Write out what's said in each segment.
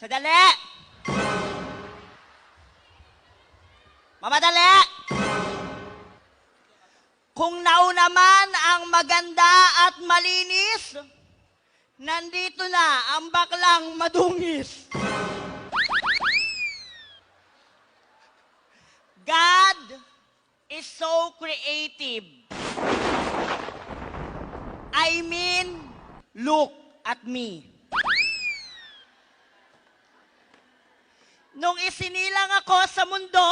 Sadali! Mamadali! Kung nauna man ang maganda at malinis, nandito na ang baklang madungis. God is so creative. I mean, look at me. Nung isinilang ako sa mundo,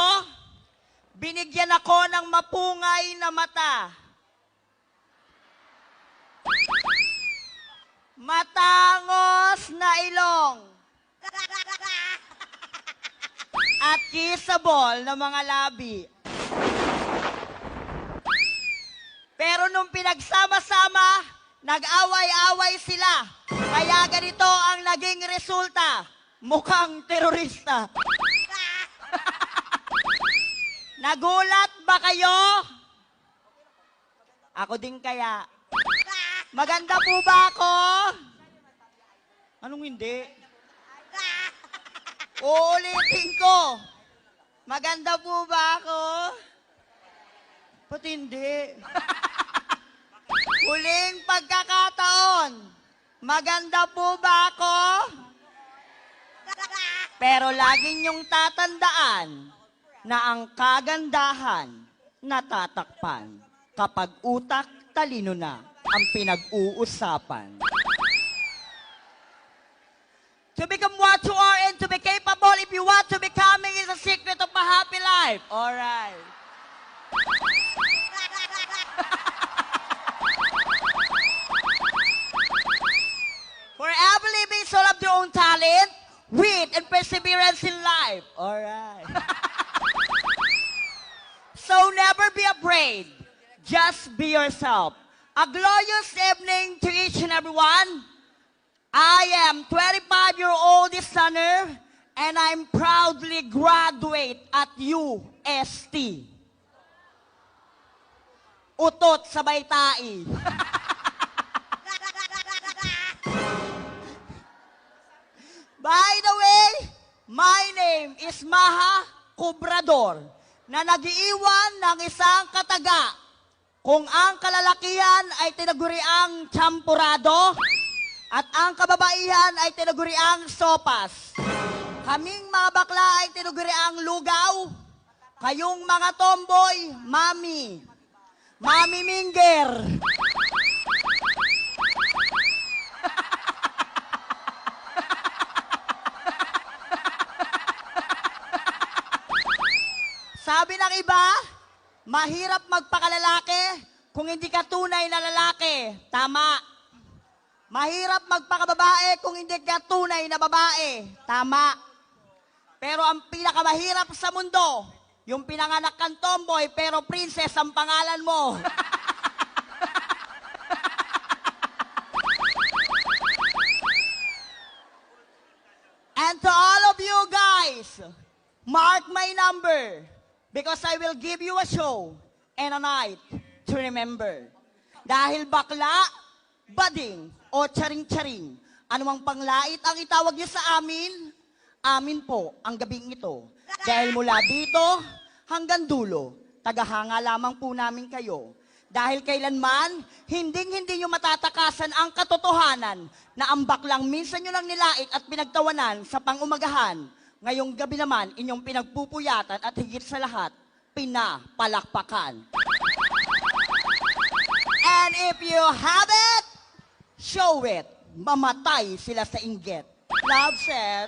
binigyan ako ng mapungay na mata. Matangos na ilong. At kissable na mga labi. Pero nung pinagsama-sama, nag-away-away sila. Kaya ganito ang naging resulta. Mukhang terorista. Nagulat ba kayo? Ako din kaya. Maganda po ba ako? Anong hindi? Uulitin ko. Maganda po ba ako? Ba't hindi? Huling pagkakataon. Maganda po ba ako? Pero lagi niyong tatandaan na ang kagandahan natatakpan kapag utak talino na ang pinag-uusapan. To become what you are and to be capable if you want to becoming is a secret of a happy life. Alright. For every living soul of their own talent, wit, and perseverance in life. Alright. So never be afraid. Just be yourself. A glorious evening to each and everyone. I am 25-year-old sonner and I'm proudly graduate at UST. Utot sa baytai. By the way, my name is Maha Cobrador na nag-iwan ng isang kataga kung ang kalalakihan ay tinaguriang champurado at ang kababaihan ay tinaguriang sopas. Kaming mga bakla ay tinaguriang lugaw, kayong mga tomboy, mami. Mami Minger. Sabi ng iba, mahirap magpakalalaki kung hindi ka tunay na lalaki. Tama. Mahirap magpakababae kung hindi ka tunay na babae. Tama. Pero ang pinakamahirap sa mundo, yung pinanganak kang tomboy pero princess ang pangalan mo. And to all of you guys, mark my number. Because I will give you a show and a night to remember. Dahil bakla, bading, o charing-charing, anumang panglait ang itawag niyo sa amin, amin po ang gabing ito. Dahil mula dito hanggang dulo, tagahanga lamang po namin kayo. Dahil kailanman, hindi niyo matatakasan ang katotohanan na ang baklang minsan nyo lang nilait at pinagtawanan sa pangumagahan. Ngayong gabi naman, inyong pinagpupuyatan at higit sa lahat, pinapalakpakan. And if you have it, show it. Mamatay sila sa inggit. Love set.